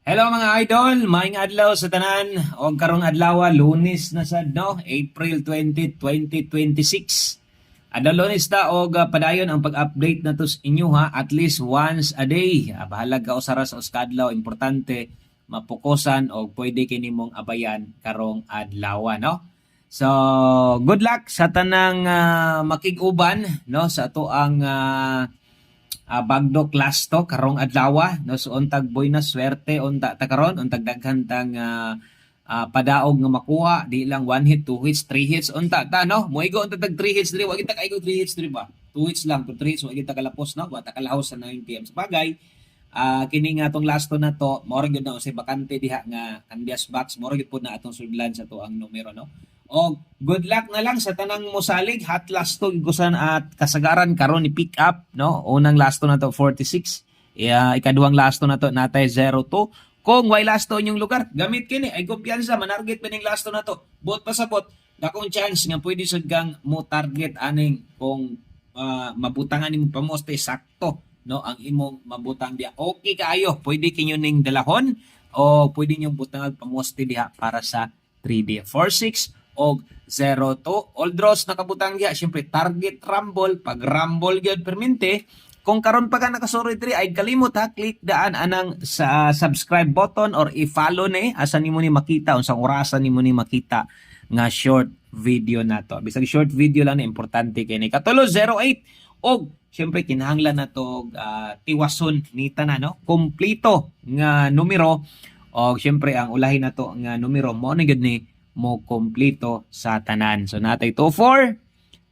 Hello mga idol, maayong adlaw sa tanan og karong adlaw Lunes na sad no, April 20, 2026. Adlaw Lunes ta og padayon ang pag-update na to sa inyo ha, at least once a day. Bahalag ka usara sa uskadlaw, importante mapokusan og pwede kini mong abayan karong adlaw no. So, good luck sa tanang makig-uban no sa ato ang bagdo class to karong adlaw no, so untag boy na swerte unta ta karon, untag daghan tang padaog nga makuha, di lang 1 hit, 2 hits, 3 hits unta ta no, moigo unta tag 3 hits diri, wa kita kaigo 3 hits diri ba, 2 hits lang, 2 hits wa kita kalapos no, wa ta kalahos sa 9 PM sa bagay. Kini nga tong last to na to, mao gyud na usay bakante diha nga canvas box, mao gyud pud na atong sudlan sa to ang numero no. O good luck na lang sa tanang mosalig, hot last to gusan at kasagaran karon ni pick up no. Unang last to na to 46. Ikaduhang last to na to natay 02. Kung way last to inyong lugar, gamit kini ay kumpiyansa manarget pa ning last to na to. Bot pasabot, dakong chance nga pwede sad kang mo target aning kung mabutangan nimo pamoste sakto no ang imong mabutang diha. Okay kaayo, pwede kinyo ning dalahon o pwede niyo butangan pamoste diha para sa 3D 46 og 02. All draws nakabutang diha, syempre target rumble, pag rumble gyud permente. Kung karon pa ka nakasuri diri ay kalimot ha, click daan anang sa subscribe button or i-follow ni asa nimo ni makita unsang orasan nimo ni makita nga short video nato. Bisag short video lang na importante kini. Katulo 08 og syempre kinahanglan nato tiwason ni tanan no, kompleto nga numero og syempre ang ulahin nato nga numero mo ni gud ni mo kompleto sa tanan. So natay 24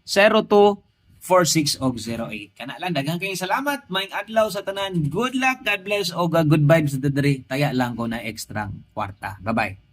02 46 og 08. Kana lang, daghang kayong salamat. Maayong adlaw sa tanan. Good luck, God bless og good vibes sa diri. Taya lang ko na extra kwarta. Bye-bye.